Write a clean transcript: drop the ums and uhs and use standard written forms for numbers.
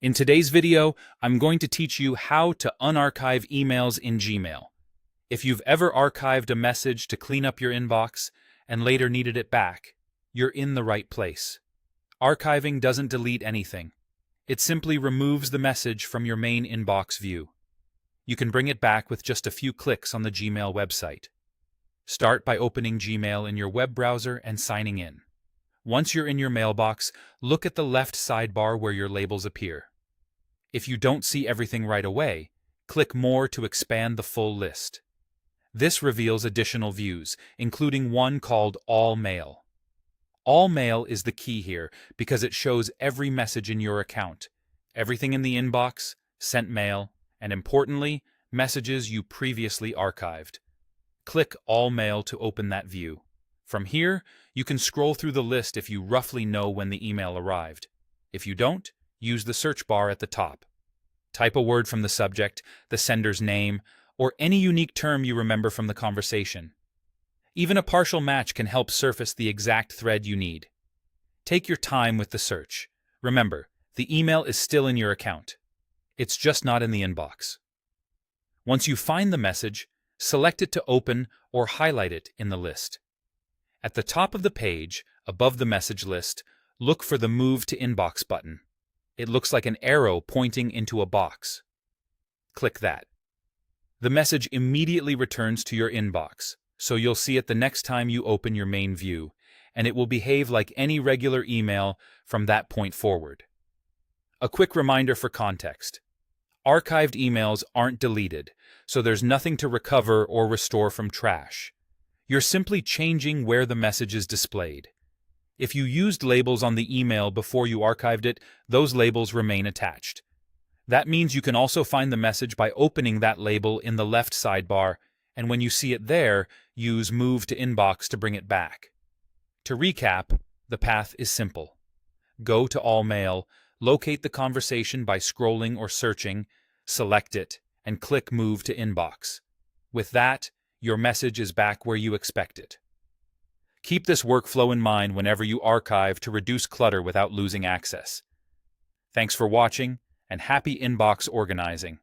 In today's video, I'm going to teach you how to unarchive emails in Gmail. If you've ever archived a message to clean up your inbox and later needed it back, you're in the right place. Archiving doesn't delete anything. It simply removes the message from your main inbox view. You can bring it back with just a few clicks on the Gmail website. Start by opening Gmail in your web browser and signing in. Once you're in your mailbox, look at the left sidebar where your labels appear. If you don't see everything right away, click More to expand the full list. This reveals additional views, including one called All Mail. All Mail is the key here because it shows every message in your account, everything in the inbox, sent mail, and importantly, messages you previously archived. Click All Mail to open that view. From here, you can scroll through the list if you roughly know when the email arrived. If you don't, use the search bar at the top. Type a word from the subject, the sender's name, or any unique term you remember from the conversation. Even a partial match can help surface the exact thread you need. Take your time with the search. Remember, the email is still in your account. It's just not in the inbox. Once you find the message, select it to open or highlight it in the list. At the top of the page, above the message list, look for the Move to Inbox button. It looks like an arrow pointing into a box. Click that. The message immediately returns to your inbox, so you'll see it the next time you open your main view, and it will behave like any regular email from that point forward. A quick reminder for context. Archived emails aren't deleted, so there's nothing to recover or restore from trash. You're simply changing where the message is displayed. If you used labels on the email before you archived it, those labels remain attached. That means you can also find the message by opening that label in the left sidebar, and when you see it there, use Move to Inbox to bring it back. To recap, the path is simple. Go to All Mail, locate the conversation by scrolling or searching, select it, and click Move to Inbox. With that, your message is back where you expect it. Keep this workflow in mind whenever you archive to reduce clutter without losing access. Thanks for watching, and happy inbox organizing.